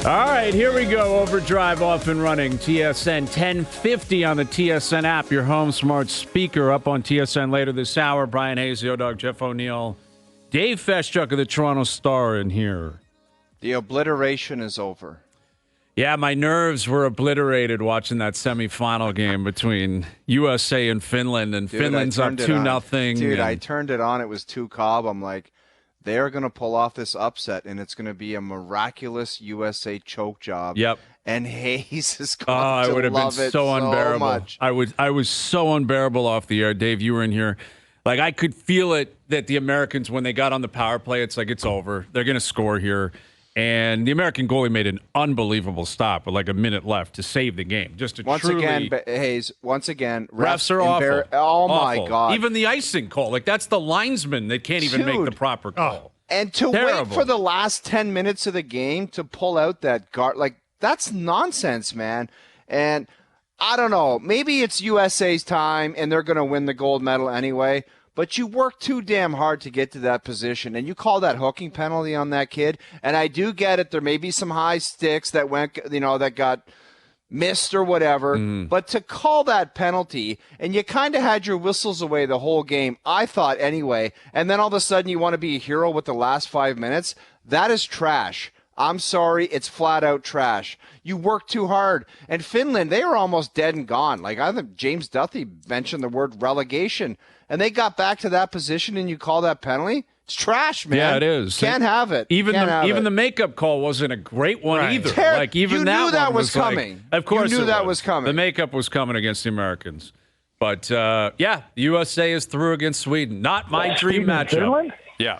All right, here we go. OverDrive off and running. TSN 1050 on the TSN app. Your home smart speaker up on TSN later this hour. Bryan Hayes, the O-Dog, Jeff O'Neill, Dave Feschuk of the Toronto Star in here. The obliteration is over. Yeah, my nerves were obliterated watching that semifinal game between USA and Finland, and Dude, Finland's up 2-0. Dude, I turned it on. It was 2 Cobb. I'm like, they're going to pull off this upset, and it's going to be a miraculous USA choke job. Yep. And Hayes is going to would have love been it so unbearable. much. I was so unbearable off the air. Dave, you were in here. Like, I could feel it that the Americans, when they got on the power play, it's like, it's over. They're going to score here. And the American goalie made an unbelievable stop with like a minute left to save the game. Just to once truly... again, Hayes, refs are awful. Oh, awful. my God. Even the icing call. Like, that's the linesman that can't even make the proper call. And to wait for the last 10 minutes of the game to pull out that guard, like, that's nonsense, man. And I don't know. Maybe it's USA's time and they're going to win the gold medal anyway. But you worked too damn hard to get to that position, and you call that hooking penalty on that kid. And I do get it. There may be some high sticks that went, that got missed or whatever. But to call that penalty, and you kind of had your whistles away the whole game, I thought anyway, and then all of a sudden you want to be a hero with the last 5 minutes, that is trash. I'm sorry, it's flat out trash. You worked too hard. And Finland, they were almost dead and gone. Like, I think James Duthie mentioned the word relegation, and they got back to that position, and you call that penalty? It's trash, man. Yeah, it is. Can't have it. Even the makeup call wasn't a great one either. Like, even you that knew that one was coming. Like, of course, you knew that was coming. The makeup was coming against the Americans. But USA is through against Sweden. Not my dream matchup. Finland? Yeah.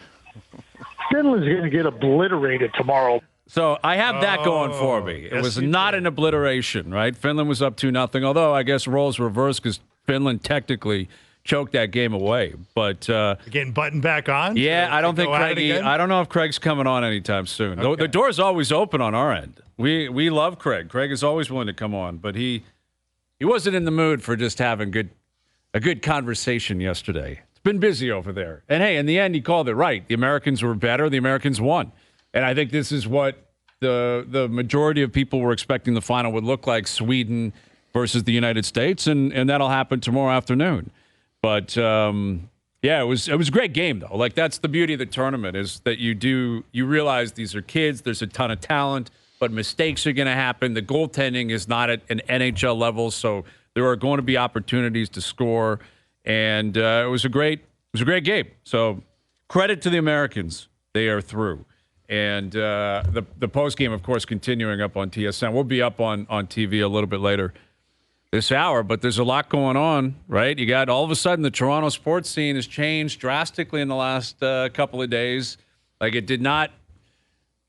Finland's going to get obliterated tomorrow. So I have that going for me. It was not an obliteration, right? Finland was up 2-0, although I guess roles reversed because Finland technically choked that game away. But getting buttoned back on? Yeah, I don't think I don't know if Craig's coming on anytime soon. Okay. The door's always open on our end. We love Craig. Craig is always willing to come on, but he wasn't in the mood for just having a good conversation yesterday. It's been busy over there. And hey, in the end, he called it right. The Americans were better. The Americans won. And I think this is what the majority of people were expecting the final would look like, Sweden versus the United States, and that'll happen tomorrow afternoon. But, it was a great game, though. Like, that's the beauty of the tournament is that you realize these are kids, there's a ton of talent, but mistakes are going to happen. The goaltending is not at an NHL level, so there are going to be opportunities to score. And it was a great game. So credit to the Americans. They are through. And the post game, of course, continuing up on TSN. We'll be up on TV a little bit later this hour, but there's a lot going on, right? You got all of a sudden the Toronto sports scene has changed drastically in the last couple of days. Like, it did not.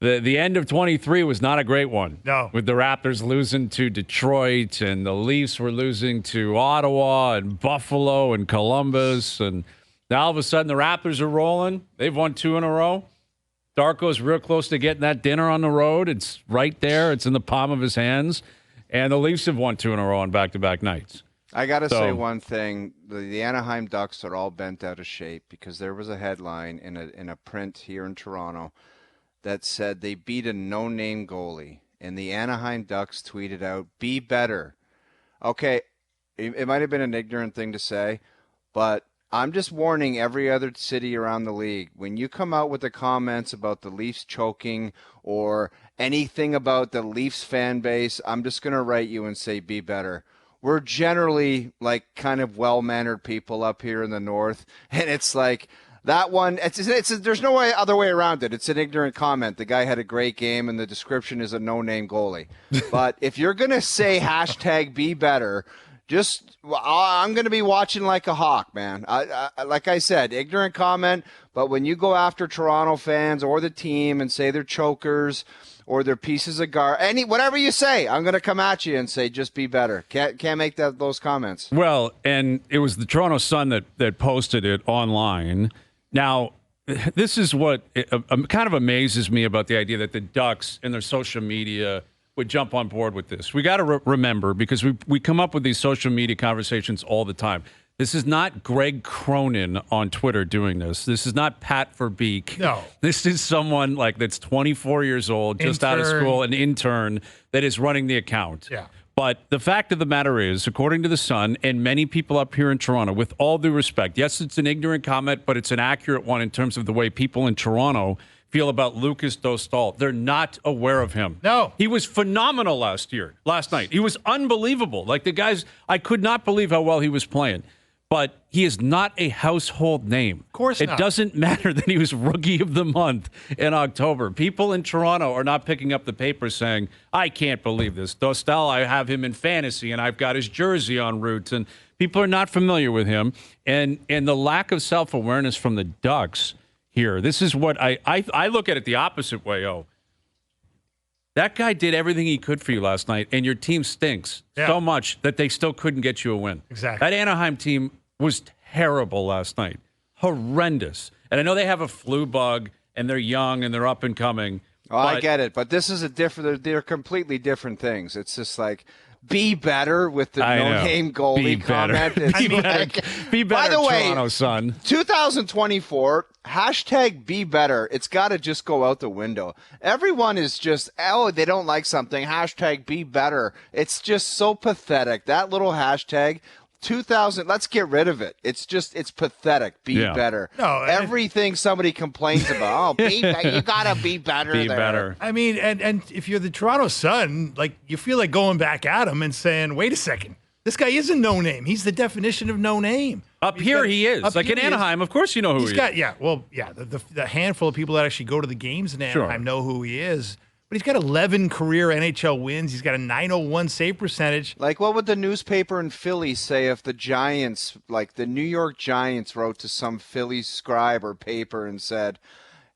The end of 23 was not a great one. No. With the Raptors losing to Detroit and the Leafs were losing to Ottawa and Buffalo and Columbus. And now all of a sudden the Raptors are rolling. They've won 2 in a row. Darko's real close to getting that dinner on the road. It's right there. It's in the palm of his hands. And the Leafs have won 2 in a row on back-to-back nights. I got to say one thing. The Anaheim Ducks are all bent out of shape because there was a headline in a print here in Toronto that said they beat a no-name goalie. And the Anaheim Ducks tweeted out, "Be better." Okay, it might have been an ignorant thing to say, but I'm just warning every other city around the league. When you come out with the comments about the Leafs choking or anything about the Leafs fan base, I'm just going to write you and say, be better. We're generally like kind of well-mannered people up here in the North. And it's like that one, there's no other way around it. It's an ignorant comment. The guy had a great game and the description is a no-name goalie. But if you're going to say hashtag be better, I'm going to be watching like a hawk, man. Like I said, ignorant comment, but when you go after Toronto fans or the team and say they're chokers or they're pieces of whatever you say, I'm going to come at you and say just be better. Can't make those comments. Well, and it was the Toronto Sun that posted it online. Now, this is what kind of amazes me about the idea that the Ducks and their social media would jump on board with this. We got to remember, because we come up with these social media conversations all the time. This is not Greg Cronin on Twitter doing this. This is not Pat Verbeek. No. This is someone that's 24 years old, just out of school, an intern that is running the account. Yeah. But the fact of the matter is, according to The Sun and many people up here in Toronto, with all due respect, yes, it's an ignorant comment, but it's an accurate one in terms of the way people in Toronto feel about Lukas Dostal. They're not aware of him. No. He was phenomenal last night. He was unbelievable. The guys, I could not believe how well he was playing. But he is not a household name. Of course not. It doesn't matter that he was Rookie of the Month in October. People in Toronto are not picking up the paper saying, I can't believe this. Dostal, I have him in fantasy, and I've got his jersey en route. And people are not familiar with him. And the lack of self-awareness from the Ducks here, this is what I look at it the opposite way, That guy did everything he could for you last night, and your team stinks so much that they still couldn't get you a win. Exactly. That Anaheim team was terrible last night. Horrendous. And I know they have a flu bug, and they're young, and they're up and coming. Oh, I get it. But this is they're completely different things. It's just be better with the no-name goalie comment. Be better, by the way, Toronto Sun. 2024, hashtag be better. It's got to just go out the window. Everyone is just, they don't like something. Hashtag be better. It's just so pathetic. That little hashtag, 2000, let's get rid of it. It's pathetic. Be better. No, everything somebody complains about. You gotta be better. Be better. I mean, and if you're the Toronto Sun, you feel like going back at him and saying, "Wait a second, this guy isn't no name. He's the definition of no name." He is. In Anaheim, of course you know who he is. The handful of people that actually go to the games in Anaheim know who he is. But he's got 11 career NHL wins. He's got a .901 save percentage. What would the newspaper in Philly say if the Giants, the New York Giants, wrote to some Philly scribe or paper and said,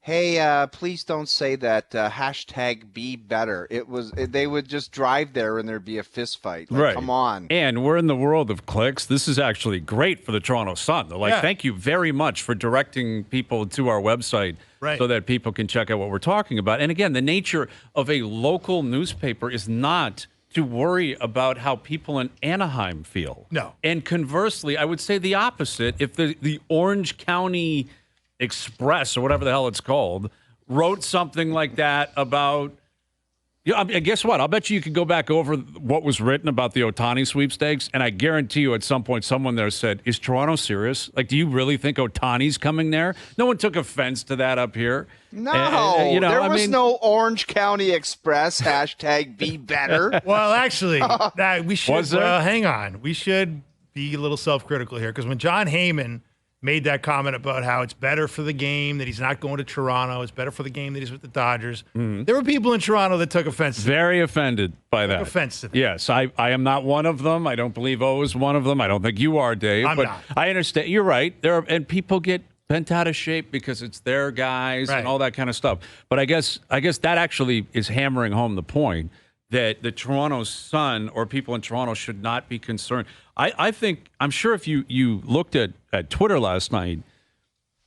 hey, please don't say that, hashtag be better. They would just drive there and there'd be a fist fight. Right. Come on. And we're in the world of clicks. This is actually great for the Toronto Sun. They're thank you very much for directing people to our website so that people can check out what we're talking about. And again, the nature of a local newspaper is not to worry about how people in Anaheim feel. No. And conversely, I would say the opposite. If the Orange County Express or whatever the hell it's called wrote something like that about, guess what? I'll bet you could go back over what was written about the Ohtani sweepstakes, and I guarantee you at some point someone there said, is Toronto serious? Do you really think Ohtani's coming there? No one took offense to that up here. No, there was no Orange County Express hashtag be better. Well, actually, we should. Was there? Hang on. We should be a little self-critical here, because when John Heyman made that comment about how it's better for the game that he's not going to Toronto, it's better for the game that he's with the Dodgers. Mm-hmm. There were people in Toronto that took offense. Very offended by that. Took offense to that. Yes, I am not one of them. I don't believe O is one of them. I don't think you are, Dave. I'm but not. I understand. You're right. And people get bent out of shape because it's their guys and all that kind of stuff. But I guess that actually is hammering home the point that the Toronto Sun or people in Toronto should not be concerned. I'm sure if you looked at Twitter last night,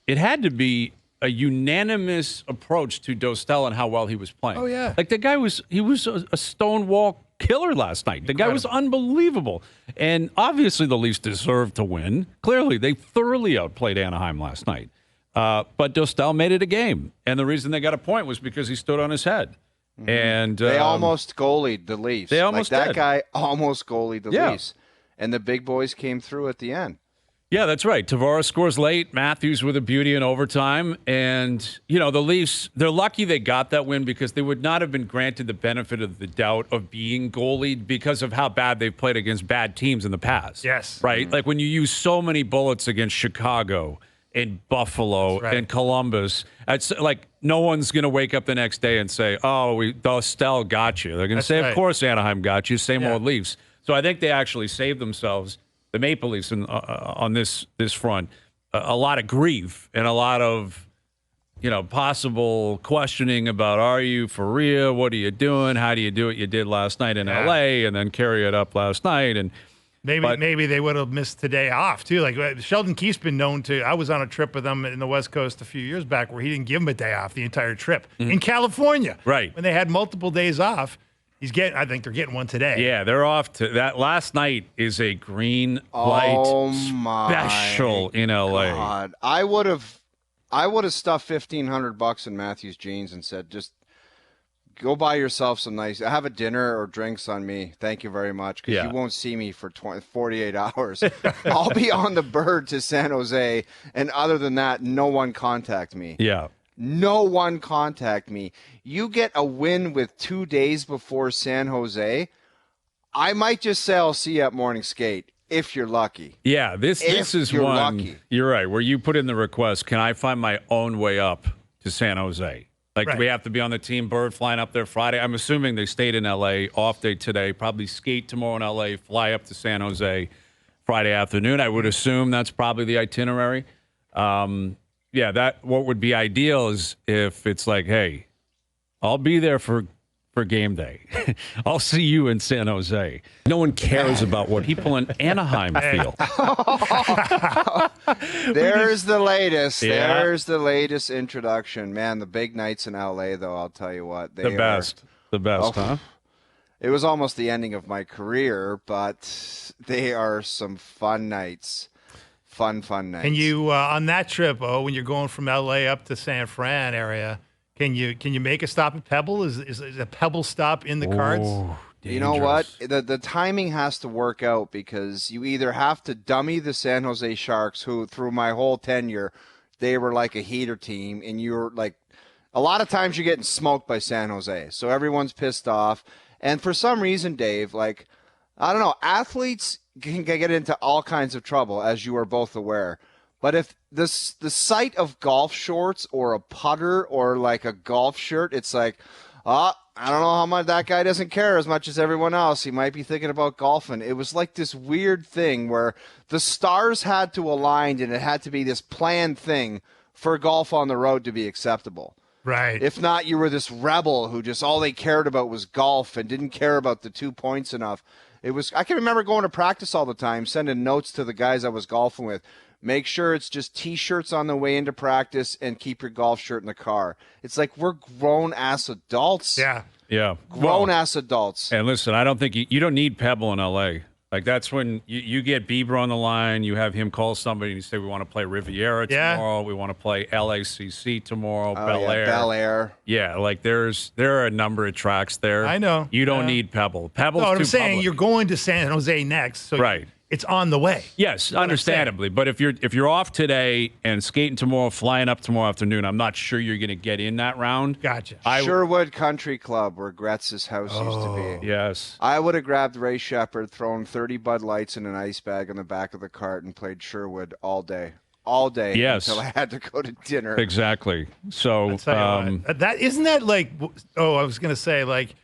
it had to be a unanimous approach to Dostal and how well he was playing. Oh, yeah. The guy was a stonewall killer last night. The guy was unbelievable. And obviously the Leafs deserved to win. Clearly, they thoroughly outplayed Anaheim last night. But Dostal made it a game. And the reason they got a point was because he stood on his head. Mm-hmm. And they almost goalied the Leafs. They almost that did. guy almost goalied the Leafs. And the big boys came through at the end. Yeah, that's right. Tavares scores late. Matthews with a beauty in overtime. And, the Leafs, they're lucky they got that win because they would not have been granted the benefit of the doubt of being goalied because of how bad they've played against bad teams in the past. Yes. Right? Mm-hmm. When you use so many bullets against Chicago and Buffalo and Columbus, it's no one's going to wake up the next day and say, Dostal got you. They're going to say, of course, Anaheim got you. Same old Leafs. So I think they actually saved themselves, the Maple Leafs, on this front, a lot of grief and a lot of, possible questioning about, are you for real? What are you doing? How do you do what you did last night in L.A. and then carry it up last night? And maybe they would have missed today off, too. Sheldon Keefe's been known to – I was on a trip with him in the West Coast a few years back where he didn't give him a day off the entire trip in California. Right. When they had multiple days off. I think they're getting one today. Yeah, they're off to that. Last night is a green Oh light special in LA. God. I would have stuffed $1,500 in Matthews jeans and said, just go buy yourself some nice, have a dinner or drinks on me. Thank you very much. Because you won't see me for 48 hours. I'll be on the bird to San Jose. And other than that, no one contact me. Yeah. No one contact me. You get a win with 2 days before San Jose, I might just say I'll see you at morning skate if you're lucky. Yeah, this is you're one. lucky. You're right. Where you put in the request, can I find my own way up to San Jose? Like, do we have to be on the team bird flying up there Friday? I'm assuming they stayed in LA, off day today, probably skate tomorrow in LA, fly up to San Jose Friday afternoon. I would assume that's probably the itinerary. Yeah, that what would be ideal is if it's like, hey, I'll be there for game day. I'll see you in San Jose. No one cares about what people in Anaheim feel. There's the latest. Yeah. There's the latest introduction. Man, the big nights in LA, though, I'll tell you what. The best, huh? It was almost the ending of my career, but they are some fun nights. Fun nights. And you on that trip, when you're going from LA up to San Fran area, can you make a stop at Pebble? Is a Pebble stop in the cards? You know what? The timing has to work out because you either have to dummy the San Jose Sharks, who through my whole tenure, they were like a heater team, and you're like, a lot of times you're getting smoked by San Jose, so everyone's pissed off. And for some reason, Dave, like, I don't know, athletes can get into all kinds of trouble, as you are both aware. But if the sight of golf shorts or a putter or like a golf shirt, it's like, I don't know how much that guy doesn't care as much as everyone else. He might be thinking about golfing. It was like this weird thing where the stars had to align and it had to be this planned thing for golf on the road to be acceptable. Right. If not, you were this rebel who just all they cared about was golf and didn't care about the 2 points enough. I can remember going to practice all the time, sending notes to the guys I was golfing with. Make sure it's just T-shirts on the way into practice and keep your golf shirt in the car. It's like we're grown-ass adults. Yeah. Grown-ass adults. And listen, I don't think you don't need Pebble in L.A. Like, that's when you get Bieber on the line, you have him call somebody and you say, we want to play Riviera tomorrow, we want to play LACC tomorrow, Bel Air. Bel Air. Yeah, like there are a number of tracks there. I know. You don't need Pebble. Pebble's No, too I'm saying public. you're going to San Jose next, so Right. it's on the way. Yes, understandably. But if you're off today and skating tomorrow, flying up tomorrow afternoon, I'm not sure you're going to get in that round. Gotcha. Sherwood Country Club, where Gretz's house used to be. Yes. I would have grabbed Ray Shepard, thrown 30 Bud Lights in an ice bag on the back of the cart, and played Sherwood all day. Yes. Until I had to go to dinner. Exactly. So that isn't that like? Oh, I was going to say like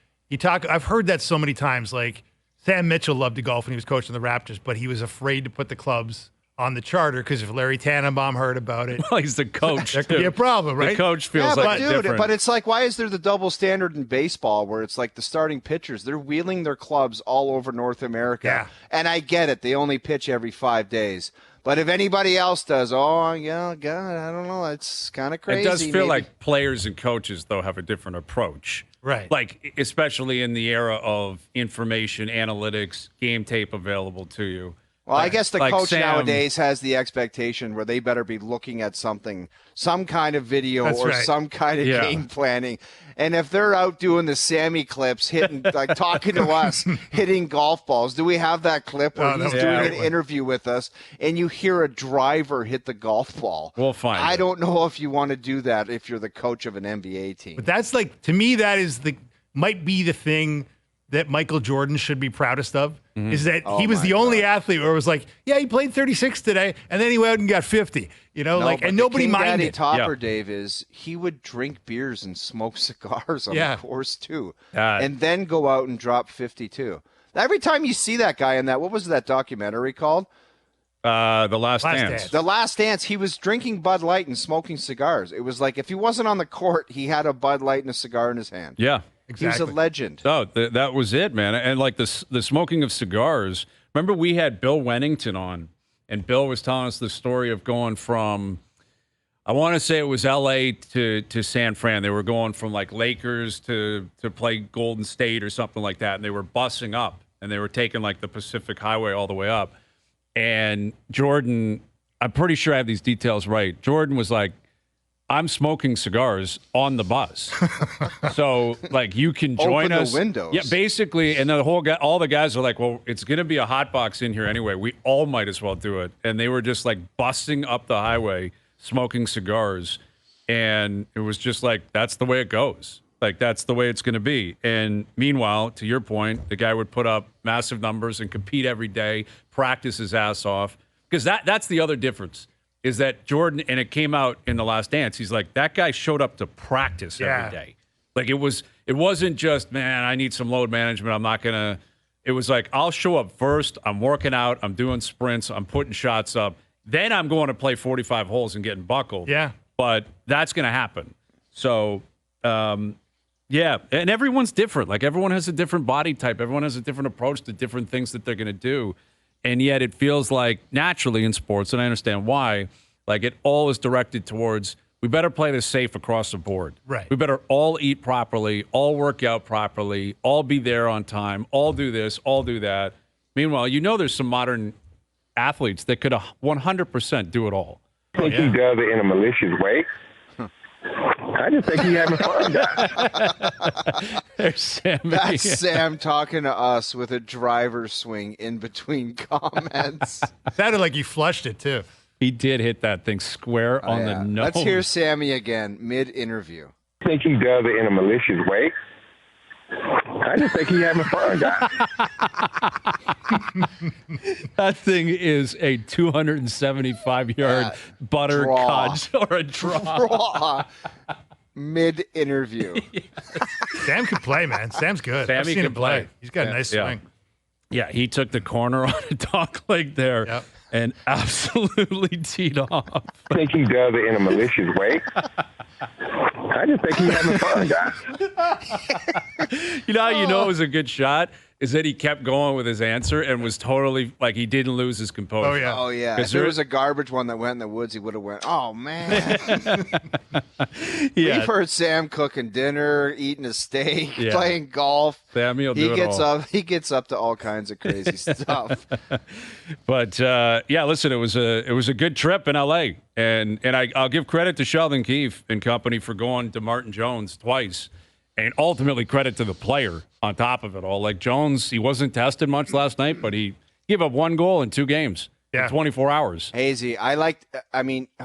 I've heard that so many times. Like Sam Mitchell loved to golf when he was coaching the Raptors, but he was afraid to put the clubs on the charter because if Larry Tannenbaum heard about it, well, he's the coach. There could be a problem, right? The coach feels like different. But it's like, why is there the double standard in baseball where it's like the starting pitchers, they're wheeling their clubs all over North America. Yeah. And I get it. They only pitch every 5 days. But if anybody else does, God, I don't know. It's kind of crazy. It does feel like players and coaches, though, have a different approach. Right. Like, especially in the era of information, analytics, game tape available to you. Well, I guess the coach Sam, nowadays has the expectation where they better be looking at something, some kind of video or some kind of game planning. And if they're out doing the Sammy clips, hitting, like talking to us, hitting golf balls, do we have that clip where he's doing an interview with us and you hear a driver hit the golf ball? We'll find I it. don't know if you want to do that if you're the coach of an NBA team. But that's like, to me, that is might be the thing that Michael Jordan should be proudest of, is that he was the only athlete where it was like, yeah, he played 36 today, and then he went out and got 50. You know, and nobody minded. The topper, Dave, is he would drink beers and smoke cigars on the course too, and then go out and drop 52. Every time you see that guy in that, what was that documentary called? The Last Dance. The Last Dance. He was drinking Bud Light and smoking cigars. It was like if he wasn't on the court, he had a Bud Light and a cigar in his hand. Yeah. Exactly. He's a legend. Oh, that was it, man. And like the smoking of cigars. Remember, we had Bill Wennington on, and Bill was telling us the story of going from I want to say it was L.A. to San Fran. They were going from like Lakers to play Golden State or something like that, and they were busing up, and they were taking like the Pacific Highway all the way up. And Jordan, I'm pretty sure I have these details right. Jordan was like, I'm smoking cigars on the bus. So, like, you can join Open us. the windows. Yeah, basically. And the all the guys are like, well, it's going to be a hot box in here anyway. We all might as well do it. And they were just like busting up the highway, smoking cigars. And it was just like, that's the way it goes. Like, that's the way it's going to be. And meanwhile, to your point, the guy would put up massive numbers and compete every day, practice his ass off. Because that's the other difference. Is that Jordan, and it came out in The Last Dance, he's like, that guy showed up to practice every day. Like, it wasn't just, man, I need some load management. I'm not going to. It was like, I'll show up first. I'm working out. I'm doing sprints. I'm putting shots up. Then I'm going to play 45 holes and getting buckled. Yeah. But that's going to happen. So, yeah. And everyone's different. Like, everyone has a different body type. Everyone has a different approach to different things that they're going to do. And yet it feels like naturally in sports, and I understand why, like it all is directed towards we better play this safe across the board. Right. We better all eat properly, all work out properly, all be there on time, all do this, all do that. Meanwhile, there's some modern athletes that could 100% do it all. I think he does it in a malicious way. I just think he's having fun, guys. There's Sammy. That's Sam talking to us with a driver swing in between comments. Sounded like you flushed it, too. He did hit that thing square on the nose. Let's hear Sammy again, mid-interview. I think he does it in a malicious way. I just think he's having fun, guys. That thing is a 275-yard butter codge or a draw. Mid-interview. Sam can play, man. Sam's good. I've seen him play. He's got a nice swing. Yeah, he took the corner on a dog leg there and absolutely teed off. I think he does it in a malicious way. I just think he's having fun, guys. How it was a good shot is that he kept going with his answer and was totally like he didn't lose his composure. Oh, yeah. If there was a garbage one that went in the woods, he would have went, oh, man. We've heard Sam cooking dinner, eating a steak, playing golf. Sammy will do it all. He gets up to all kinds of crazy stuff. But, listen, it was a good trip in L.A., and I'll give credit to Sheldon Keefe and company for going to Martin Jones twice. And ultimately credit to the player on top of it all. Like Jones, he wasn't tested much last night, but he gave up 1 goal in 2 games in 24 hours. Hazy,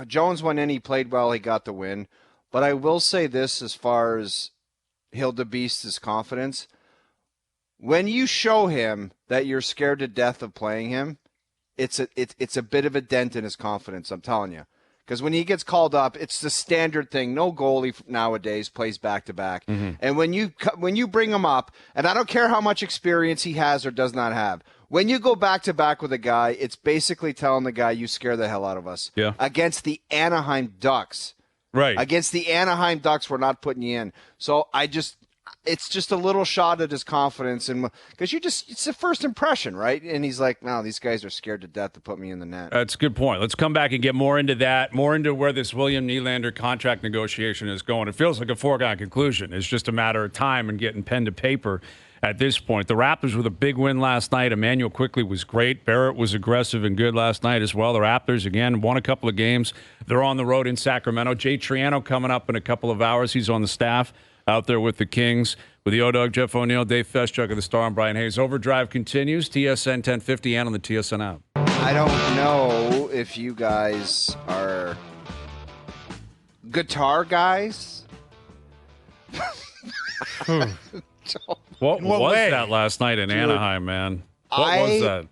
Jones went in, he played well, he got the win. But I will say this as far as Hildebeest's confidence. When you show him that you're scared to death of playing him, it's a bit of a dent in his confidence, I'm telling you. Because when he gets called up, it's the standard thing. No goalie nowadays plays back-to-back. Mm-hmm. And when you bring him up, and I don't care how much experience he has or does not have, when you go back-to-back with a guy, it's basically telling the guy, you scare the hell out of us. Yeah. Against the Anaheim Ducks. Right. Against the Anaheim Ducks, we're not putting you in. So it's just a little shot at his confidence, and because it's the first impression, right? And he's like, no, these guys are scared to death to put me in the net. That's a good point. Let's come back and get more into that, more into where this William Nylander contract negotiation is going. It feels like a foregone conclusion. It's just a matter of time and getting pen to paper at this point. The Raptors with a big win last night. Emmanuel Quickley was great. Barrett was aggressive and good last night as well. The Raptors, again, won a couple of games. They're on the road in Sacramento. Jay Triano coming up in a couple of hours. He's on the staff out there with the Kings. With the O-Dog, Jeff O'Neill, Dave Feschuk of the Star, and Bryan Hayes. Overdrive continues. TSN 1050 and on the TSN app. I don't know if you guys are guitar guys. What was way? that last night in Anaheim, man? What was that?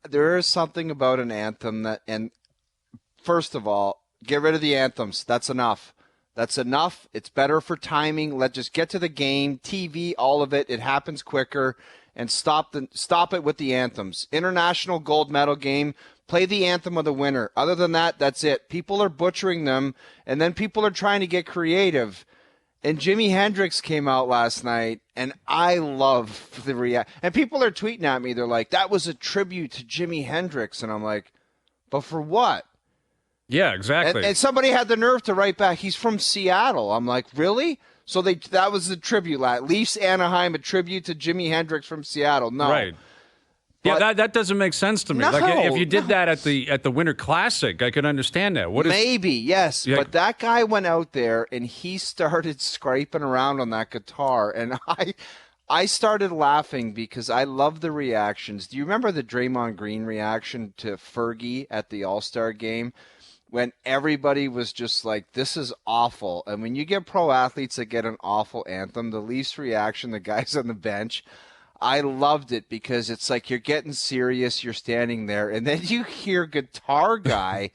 There is something about an anthem that, and first of all, get rid of the anthems. That's enough. That's enough. It's better for timing. Let's just get to the game, TV, all of it. It happens quicker, and stop it with the anthems. International gold medal game. Play the anthem of the winner. Other than that, that's it. People are butchering them, and then people are trying to get creative. And Jimi Hendrix came out last night, and I love the react. And people are tweeting at me. They're like, that was a tribute to Jimi Hendrix. And I'm like, but for what? Yeah, exactly. And somebody had the nerve to write back, he's from Seattle. I'm like, really? So that was the tribute. Leafs Anaheim, a tribute to Jimi Hendrix from Seattle. No. Right. Yeah, that doesn't make sense to me. No, like if you did that at the Winter Classic, I could understand that. Maybe, yes. Yeah. But that guy went out there and he started scraping around on that guitar, and I started laughing because I love the reactions. Do you remember the Draymond Green reaction to Fergie at the All-Star game? When everybody was just like, this is awful. And when you get pro athletes that get an awful anthem, the Leafs reaction, the guys on the bench, I loved it because it's like you're getting serious, you're standing there, and then you hear Guitar Guy.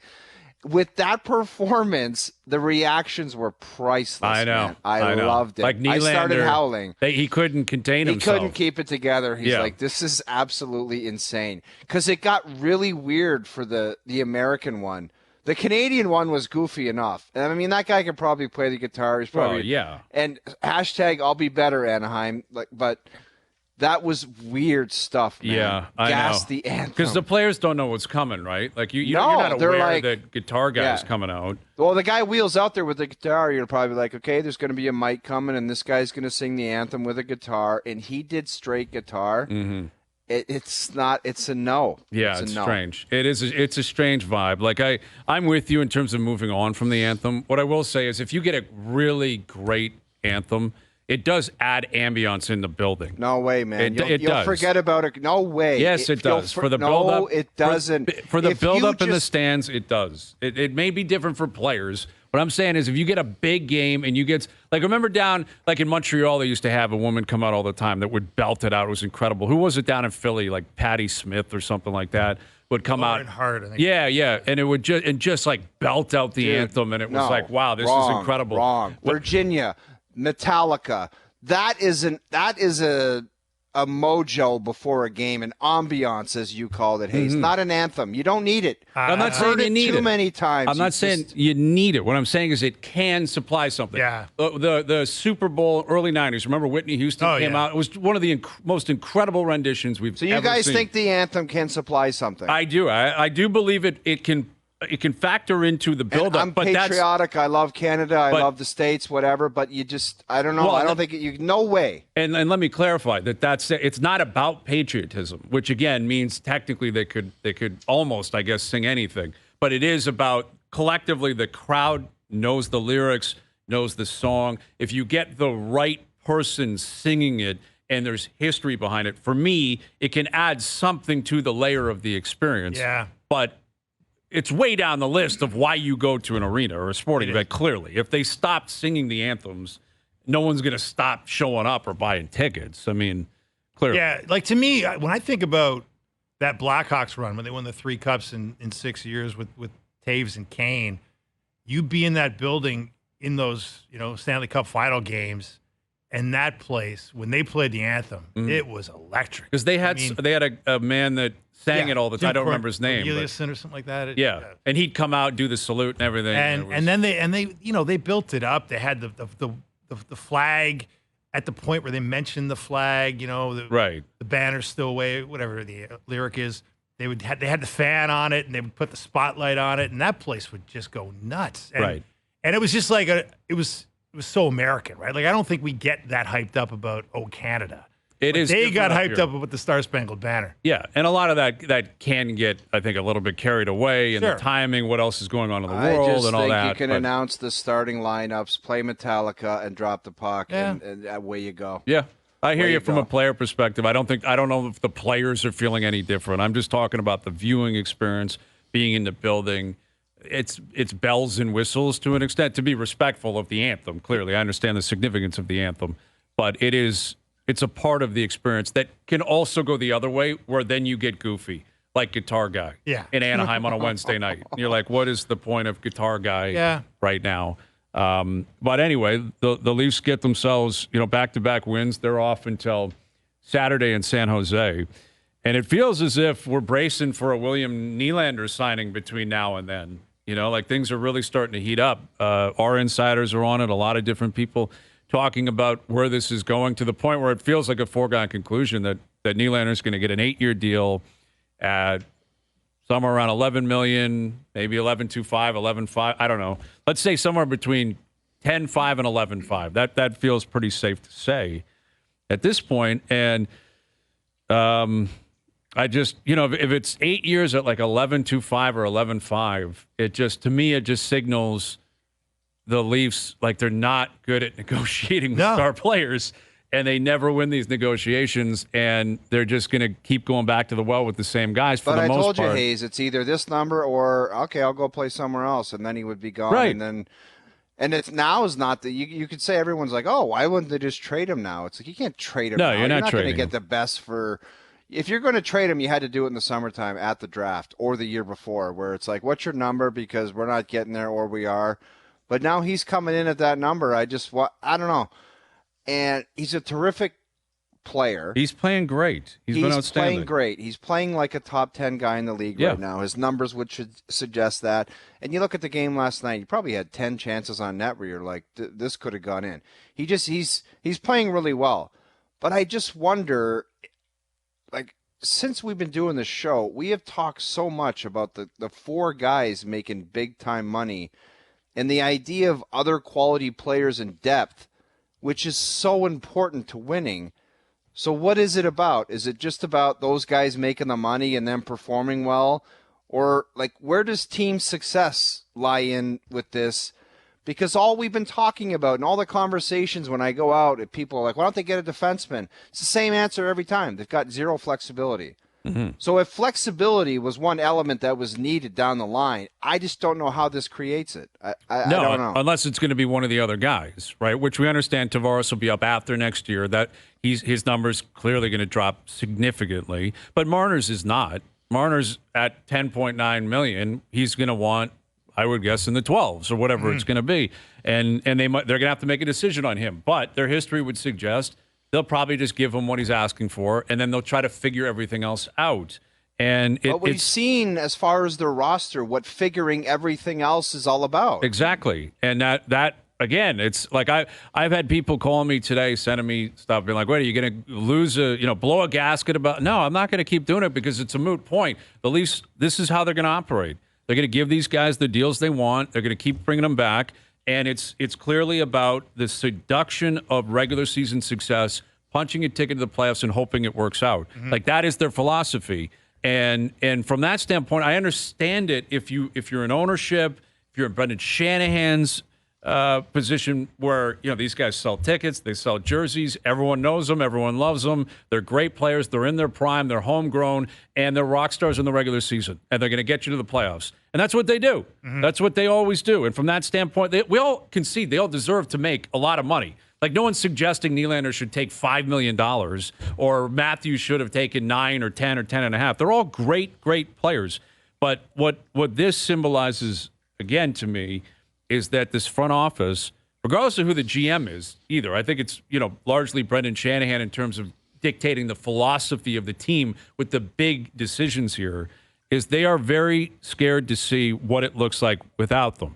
With that performance, the reactions were priceless. I know. Man. I loved it. Like Nylander, I started howling. He couldn't contain himself. He couldn't keep it together. He's like, this is absolutely insane. Because it got really weird for the American one. The Canadian one was goofy enough. And I mean, that guy could probably play the guitar. He's probably yeah. And hashtag I'll be better, Anaheim. But that was weird stuff, man. Yeah, I know. The anthem. Because the players don't know what's coming, right? Like you're not aware that Guitar Guy's coming out. Well, the guy wheels out there with the guitar. You're probably like, okay, there's going to be a mic coming, and this guy's going to sing the anthem with a guitar. And he did straight guitar. Mm-hmm. It's not. It's a no. Yeah, it's strange. It is. It's a strange vibe. Like I'm with you in terms of moving on from the anthem. What I will say is, if you get a really great anthem, it does add ambiance in the building. No way, man. You'll does. Forget about it. No way. Yes, it does. For the build up. No, it doesn't. For the build up in the stands, it does. It may be different for players. What I'm saying is, if you get a big game and you get, like, remember down, like in Montreal, they used to have a woman come out all the time that would belt it out. It was incredible. Who was it down in Philly? Like Patty Smith or something like that would come out. Hard, I think. Yeah. And it would just like belt out the anthem. And it was like, wow, this is incredible. Wrong. Virginia, Metallica. That is a mojo before a game, an ambiance, as you called it. Hey, it's not an anthem. You don't need it. I'm not saying you need it too many times. I'm not saying you need it. What I'm saying is it can supply something. Yeah. The Super Bowl early '90s. Remember Whitney Houston came out. It was one of the most incredible renditions we've ever seen. So you guys think the anthem can supply something? I do. I do believe it can. It can factor into the buildup. I'm patriotic. I love Canada. I love the States, whatever. But you just, I don't know. I don't think no way. And let me clarify it's not about patriotism, which again means technically they could almost, I guess, sing anything. But it is about collectively the crowd knows the lyrics, knows the song. If you get the right person singing it, and there's history behind it, for me, it can add something to the layer of the experience. Yeah. But it's way down the list of why you go to an arena or a sporting event, clearly. If they stopped singing the anthems, no one's going to stop showing up or buying tickets. I mean, clearly. Yeah, like to me, when I think about that Blackhawks run, when they won the 3 cups in 6 years with Taves and Kane, you be in that building in those, Stanley Cup final games, and that place, when they played the anthem, it was electric. Because they had a man that sang it all the time. I don't remember his name. Eliasson or something like that. And he'd come out, do the salute and everything. And then they built it up. They had the flag at the point where they mentioned the flag. The banner's still away, whatever the lyric is. They had the fan on it, and they would put the spotlight on it, and that place would just go nuts. And it was just like it was so American, right? Like I don't think we get that hyped up about Canada. They got hyped up about the Star Spangled Banner. Yeah, and a lot of that can get, I think, a little bit carried away in the timing, what else is going on in the world, and all that. I just think you can announce the starting lineups, play Metallica, and drop the puck, and away you go. Yeah, I hear you from a player perspective. I don't know if the players are feeling any different. I'm just talking about the viewing experience, being in the building. It's bells and whistles to an extent, to be respectful of the anthem. Clearly, I understand the significance of the anthem, but it's a part of the experience that can also go the other way, where then you get goofy, like Guitar Guy in Anaheim on a Wednesday night. And you're like, what is the point of Guitar Guy right now? But anyway, the Leafs get themselves, back-to-back wins. They're off until Saturday in San Jose. And it feels as if we're bracing for a William Nylander signing between now and then. Like things are really starting to heat up. Our insiders are on it, a lot of different people talking about where this is going, to the point where it feels like a foregone conclusion that Nylander is going to get an 8-year deal at somewhere around 11 million, maybe 11.25, 11.5. I don't know. Let's say somewhere between 10.5 and 11.5. That feels pretty safe to say at this point. And I just, if it's 8 years at like 11.25 or 11.5, to me, it just signals the Leafs like they're not good at negotiating with star players, and they never win these negotiations, and they're just going to keep going back to the well with the same guys for the most part. But I told you, Hayes, it's either this number or, okay, I'll go play somewhere else, and then he would be gone. Right. And it's now is not that you could say everyone's like, oh, why wouldn't they just trade him now? It's like you can't trade him now. You're not going to trading get the best for – if you're going to trade him, you had to do it in the summertime at the draft or the year before, where it's like, what's your number? Because we're not getting there, or we are. But now he's coming in at that number. I don't know. And he's a terrific player. He's playing great. He's been outstanding. He's playing great. He's playing like a top 10 guy in the league right now. His numbers would suggest that. And you look at the game last night, he probably had 10 chances on net where you're like, this could have gone in. He's playing really well. But I just wonder, like, since we've been doing this show, we have talked so much about the four guys making big-time money and the idea of other quality players in depth, which is so important to winning. So what is it about? Is it just about those guys making the money and then performing well? Or, like, where does team success lie in with this? Because all we've been talking about and all the conversations when I go out, and people are like, why don't they get a defenseman? It's the same answer every time. They've got zero flexibility. Mm-hmm. So if flexibility was one element that was needed down the line, I just don't know how this creates it. I don't know. Unless it's going to be one of the other guys, right? Which we understand Tavares will be up after next year. That his numbers clearly going to drop significantly. But Marner's is not. Marner's at 10.9 million. He's going to want, I would guess, in the 12s or whatever it's going to be. And they're going to have to make a decision on him. But their history would suggest they'll probably just give him what he's asking for, and then they'll try to figure everything else out. And but we've seen, as far as their roster, what figuring everything else is all about. Exactly. And that again, it's like I've had people calling me today, sending me stuff, being like, wait, are you going to lose blow a gasket about? No, I'm not going to keep doing it because it's a moot point. The Leafs, this is how they're going to operate. They're going to give these guys the deals they want. They're going to keep bringing them back. And it's clearly about the seduction of regular season success, punching a ticket to the playoffs and hoping it works out. Mm-hmm. Like, that is their philosophy. And from that standpoint, I understand it if you're in ownership, if you're in Brendan Shanahan's position where, these guys sell tickets, they sell jerseys, everyone knows them, everyone loves them, they're great players, they're in their prime, they're homegrown, and they're rock stars in the regular season, and they're going to get you to the playoffs. And that's what they do. Mm-hmm. That's what they always do. And from that standpoint, we all concede they all deserve to make a lot of money. Like, no one's suggesting Nylander should take $5 million or Matthews should have taken 9 or 10 or 10.5. They're all great, great players. But what this symbolizes, again, to me, is that this front office, regardless of who the GM is either, I think it's, largely Brendan Shanahan in terms of dictating the philosophy of the team with the big decisions here, is they are very scared to see what it looks like without them.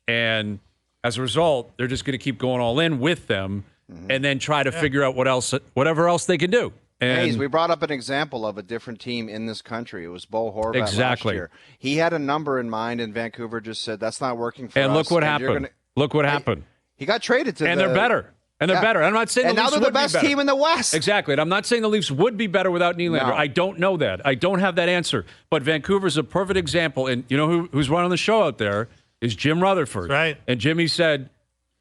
And as a result, they're just going to keep going all in with them and then try to figure out whatever else they can do. And Hayes, we brought up an example of a different team in this country. It was Bo Horvat last year. He had a number in mind, and Vancouver just said, that's not working for us. And look what happened. Look what happened. He got traded to they're better. And they're better. I'm not saying and the now Leafs they're the best team in the West. Exactly. And I'm not saying the Leafs would be better without Nylander. No. I don't know that. I don't have that answer. But Vancouver's a perfect example. And you know who's running the show out there is Jim Rutherford. Right. And Jimmy said,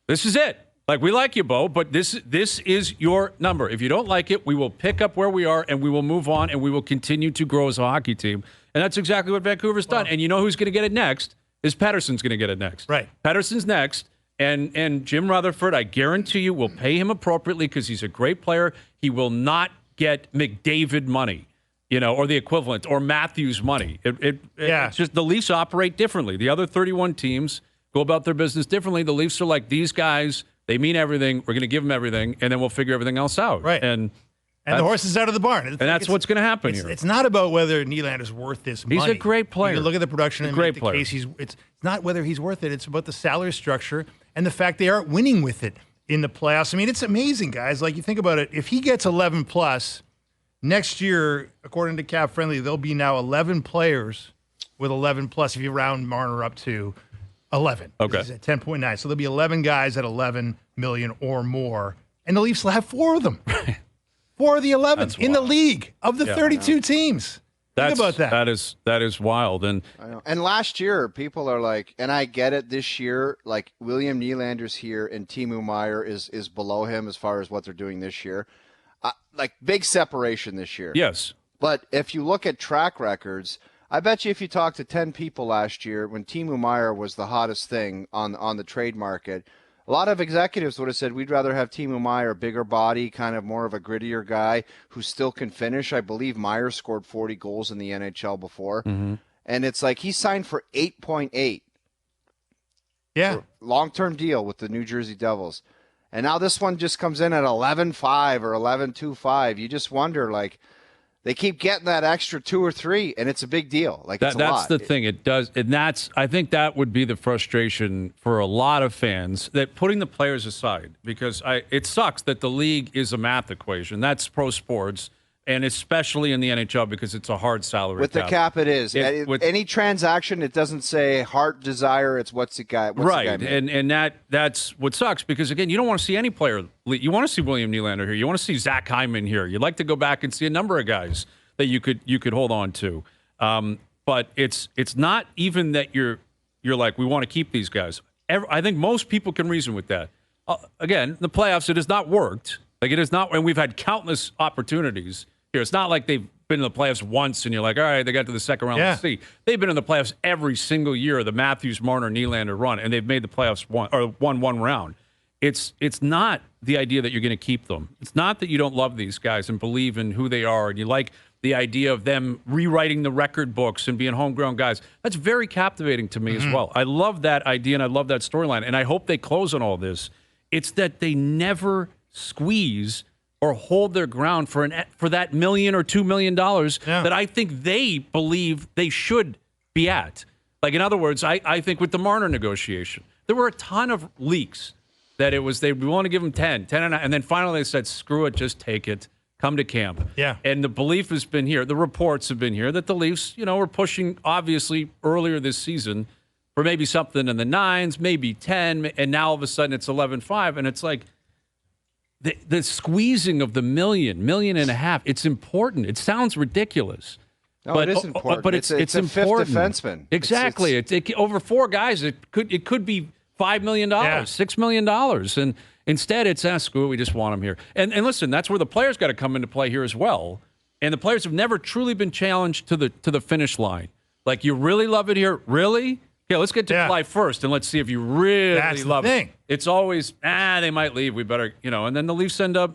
this is it. Like, we like you, Bo, but this is your number. If you don't like it, we will pick up where we are and we will move on and we will continue to grow as a hockey team. And that's exactly what Vancouver's done. And you know who's going to get it next is Pettersson's going to get it next. Right. Pettersson's next. And Jim Rutherford, I guarantee you, will pay him appropriately because he's a great player. He will not get McDavid money, or the equivalent, or Matthews money. It's just the Leafs operate differently. The other 31 teams go about their business differently. The Leafs are like, these guys, they mean everything. We're going to give them everything, and then we'll figure everything else out. Right. And the horse is out of the barn. And that's what's going to happen here. It's not about whether Nylander's worth this money. He's a great player. You can look at the production and make the case. It's not whether he's worth it. It's about the salary structure and the fact they aren't winning with it in the playoffs. I mean, it's amazing, guys. Like, you think about it. If he gets 11 plus, next year, according to Cap Friendly, there'll be now 11 players with 11 plus if you round Marner up to 11. Okay. He's at 10.9. So there'll be 11 guys at 11 million or more. And the Leafs will have 4 of them. 4 of the 11 in the league of the 32 teams. Think about that. That is wild. And I know. And last year, people are like, and I get it this year, like William Nylander's here and Timo Meier is below him as far as what they're doing this year. Like big separation this year. yes. But if you look at track records, I bet you if you talk to 10 people last year when Timo Meier was the hottest thing on the trade market, a lot of executives would have said, we'd rather have Timo Meier, bigger body, kind of more of a grittier guy who still can finish. I believe Meier scored 40 goals in the NHL before. Mm-hmm. And it's like he signed for 8.8. Yeah. Long-term deal with the New Jersey Devils. And now this one just comes in at 11.5 or 11.25. You just wonder, like, they keep getting that extra 2 or 3, and it's a big deal. Like it's a lot. That's the thing. It does, and I think that would be the frustration for a lot of fans. That putting the players aside, because it sucks that the league is a math equation. That's pro sports, and especially in the NHL because it's a hard salary with cap. the cap. It is any transaction. It doesn't say heart desire. It's what's the guy. Right, and that's what sucks because again, you don't want to see any player. You want to see William Nylander here. You want to see Zach Hyman here. You'd like to go back and see a number of guys that you could hold on to. But it's not even that you're like we want to keep these guys. I think most people can reason with that. Again, the playoffs it has not worked. Like it is not, and we've had countless opportunities here. It's not like they've been in the playoffs once and you're like, all right, they got to the second round. Let's see. They've been in the playoffs every single year, the Matthews, Marner, Nylander run, and they've made the playoffs won one round. It's not the idea that you're going to keep them. It's not that you don't love these guys and believe in who they are and you like the idea of them rewriting the record books and being homegrown guys. That's very captivating to me as well. I love that idea and I love that storyline, and I hope they close on all this. It's that they never squeeze or hold their ground for that $1 million or $2 million that I think they believe they should be at. Like, in other words, I think with the Marner negotiation, there were a ton of leaks that it was, we want to give them 10, and then finally they said, screw it, just take it, come to camp. Yeah. And the belief has been here, the reports have been here that the Leafs, were pushing, obviously, earlier this season for maybe something in the 9s, maybe 10, and now all of a sudden it's 11.5, and it's like, the squeezing of the million and a half, it's important. It sounds ridiculous. No, but, it is important. But it's a important. fifth defenseman. Exactly. It's over 4 guys. It could be $5 million, $6 million. And instead it's, screw it, we just want him here. And listen, that's where the players got to come into play here as well. And the players have never truly been challenged to the finish line. Like, you really love it here? Really? Okay, let's get to July 1st, and let's see if you really love it. It's always, they might leave. We better, and then the Leafs end up,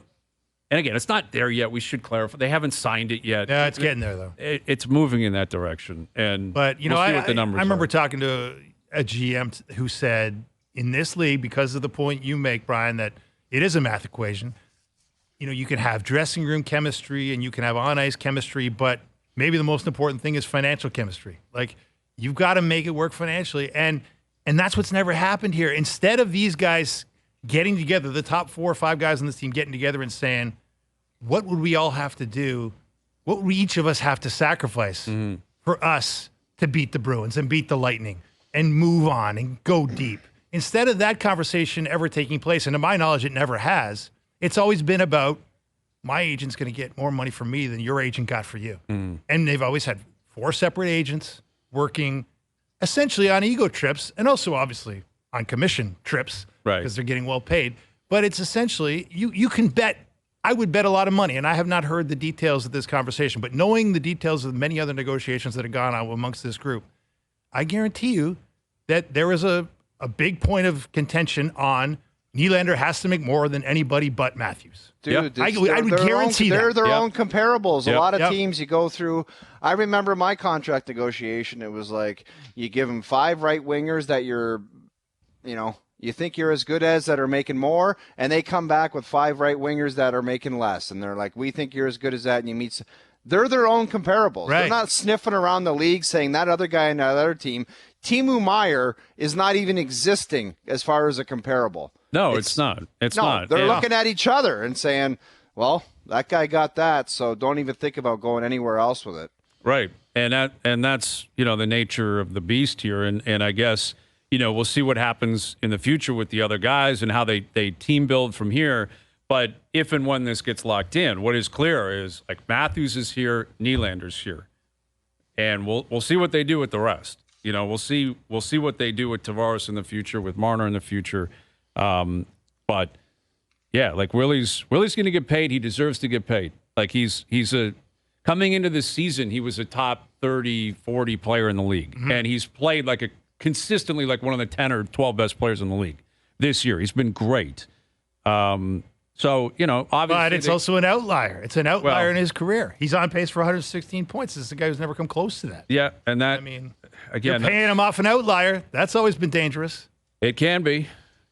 and again, it's not there yet. We should clarify. They haven't signed it yet. Yeah, it's getting there, though. It's moving in that direction. But, we'll see what the numbers I remember talking to a GM who said, in this league, because of the point you make, Brian, that it is a math equation, you can have dressing room chemistry and you can have on-ice chemistry, but maybe the most important thing is financial chemistry. Like, you've got to make it work financially. And that's what's never happened here. Instead of these guys getting together, the top 4 or 5 guys on this team getting together and saying, what would we all have to do? What would each of us have to sacrifice for us to beat the Bruins and beat the Lightning and move on and go deep? Instead of that conversation ever taking place, and to my knowledge, it never has, it's always been about, my agent's going to get more money from me than your agent got for you. And they've always had 4 separate agents working essentially on ego trips and also obviously on commission trips because they're getting well paid. But it's essentially, you can bet, I would bet a lot of money, and I have not heard the details of this conversation, but knowing the details of many other negotiations that have gone on amongst this group, I guarantee you that there is a big point of contention on Nylander has to make more than anybody but Matthews. Dude, I would guarantee that. They're their own comparables. A lot of teams you go through. I remember my contract negotiation. It was like you give them 5 right wingers that you think you're as good as that are making more, and they come back with 5 right wingers that are making less, and they're like, we think you're as good as that, and you meet. They're their own comparables. They're not sniffing around the league saying that other guy in that other team. Timo Meier is not even existing as far as a comparable. No, it's not. It's not. They're looking at each other and saying, well, that guy got that, so don't even think about going anywhere else with it. Right. and that's the nature of the beast here, and I guess we'll see what happens in the future with the other guys and how they team build from here. But if and when this gets locked in, what is clear is like Matthews is here, Nylander's here, and we'll see what they do with the rest. We'll see what they do with Tavares in the future, with Marner in the future. But yeah, like Willie's going to get paid. He deserves to get paid. Like he's coming into this season, he was a top 30, 40 player in the league, and he's played consistently like one of the 10 or 12 best players in the league this year. He's been great. So, obviously. But it's also an outlier. It's an outlier in his career. He's on pace for 116 points. This is a guy who's never come close to that. Yeah, and that, again, you're paying him off an outlier. That's always been dangerous. It can be.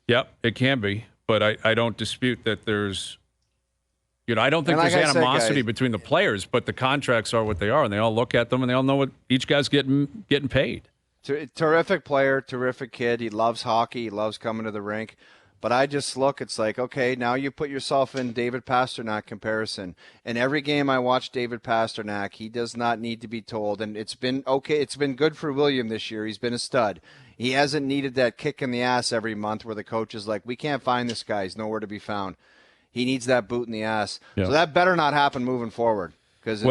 Yep, it can be. But I don't dispute that there's, I don't think there's animosity between the players, but the contracts are what they are, and they all look at them, and they all know what each guy's getting paid. Terrific player, terrific kid. He loves hockey. He loves coming to the rink. But I just look, it's like, okay, now you put yourself in David Pastrnak comparison. And every game I watch David Pastrnak, he does not need to be told. And it's been okay. It's been good for William this year. He's been a stud. He hasn't needed that kick in the ass every month where the coach is like, we can't find this guy. He's nowhere to be found. He needs that boot in the ass. Yeah. So that better not happen moving forward, because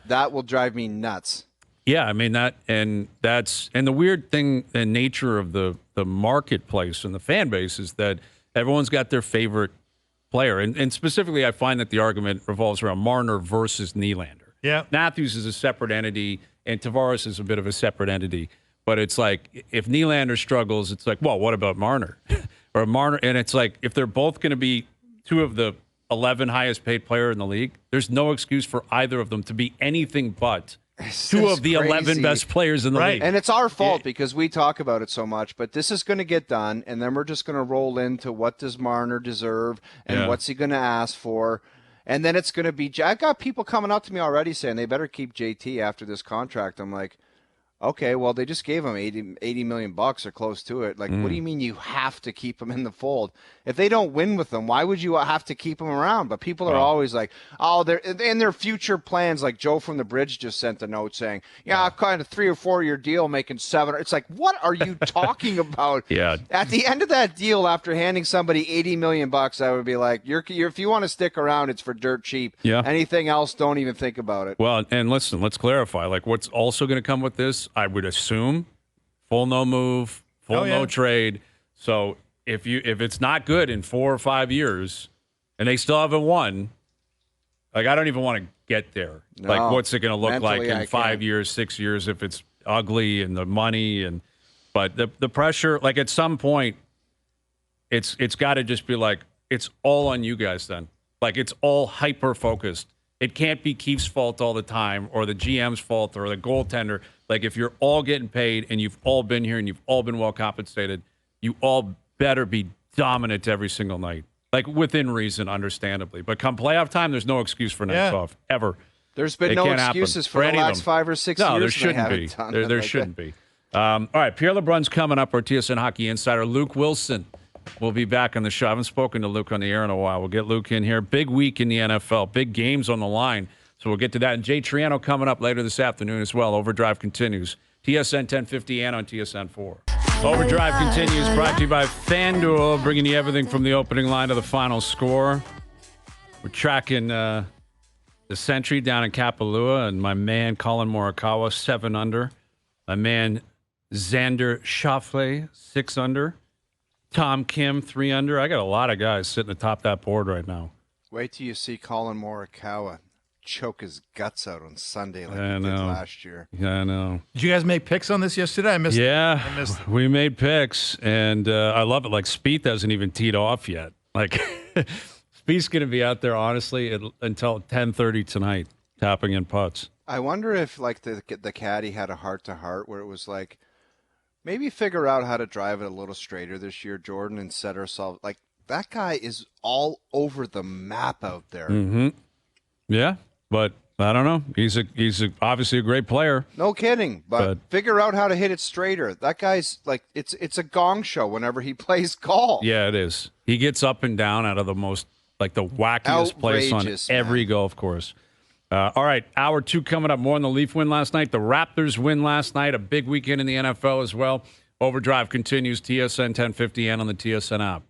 that will drive me nuts. Yeah, I mean and the weird thing and nature of the marketplace and the fan base is that everyone's got their favorite player, and specifically, I find that the argument revolves around Marner versus Nylander. Yeah, Matthews is a separate entity, and Tavares is a bit of a separate entity. But it's like if Nylander struggles, it's like, well, what about Marner or Marner? And it's like if they're both going to be two of the 11 highest paid player in the league, there's no excuse for either of them to be anything but two of the 11 best players in the league. And it's our fault because we talk about it so much, but this is going to get done, and then we're just going to roll into what does Marner deserve and what's he going to ask for. And then it's going to be – I got people coming up to me already saying they better keep JT after this contract. I'm like, okay, well, they just gave him $80 million or close to it. Like, what do you mean you have to keep him in the fold? If they don't win with them, why would you have to keep him around? But people are always like, oh, they're in their future plans. Like Joe from the Bridge just sent a note saying, kind of 3 or 4 year deal making $7. It's like, what are you talking about? Yeah. At the end of that deal, after handing somebody $80 million, I would be like, if you want to stick around, it's for dirt cheap. Yeah. Anything else, don't even think about it. Well, and listen, let's clarify. Like, what's also going to come with this, I would assume, full no move, full no trade. So if it's not good in 4 or 5 years and they still haven't won, like I don't even want to get there. No, like what's it going to look like in 5 can't. years, 6 years if it's ugly and the money but the pressure, like at some point it's got to just be like it's all on you guys then. Like it's all hyper focused. It can't be Keefe's fault all the time or the GM's fault or the goaltender. Like if you're all getting paid and you've all been here and you've all been well compensated, you all better be dominant every single night. Like within reason, understandably. But come playoff time, there's no excuse for nights off, ever. There's been no excuses for the last 5 or 6 years. No, there shouldn't be. There shouldn't be. All right, Pierre LeBrun's coming up, our TSN Hockey Insider. Luke Wilson will be back on the show. I haven't spoken to Luke on the air in a while. We'll get Luke in here. Big week in the NFL. Big games on the line. So we'll get to that. And Jay Triano coming up later this afternoon as well. OverDrive continues. TSN 1050 and on TSN 4. OverDrive continues, brought to you by FanDuel, bringing you everything from the opening line to the final score. We're tracking the Century down in Kapalua, and my man Colin Morikawa, 7 under. My man Xander Schauffele, 6 under. Tom Kim, 3 under. I got a lot of guys sitting atop that board right now. Wait till you see Colin Morikawa choke his guts out on Sunday like he did last year. Yeah, I know. Did you guys make picks on this yesterday? I missed it. We made picks, and I love it. Like, Spieth hasn't even teed off yet. Like, Spieth's going to be out there, honestly, until 10:30 tonight, tapping in putts. I wonder if, like, the caddy had a heart-to-heart where it was like, maybe figure out how to drive it a little straighter this year, Jordan, and set ourselves – like, that guy is all over the map out there. Mm-hmm. Yeah. But I don't know. He's obviously a great player. No kidding. But figure out how to hit it straighter. That guy's like it's a gong show whenever he plays golf. Yeah, it is. He gets up and down out of the most the wackiest place on every golf course. All right, hour 2 coming up. More on the Leaf win last night. The Raptors win last night. A big weekend in the NFL as well. OverDrive continues, TSN 1050 and on the TSN app.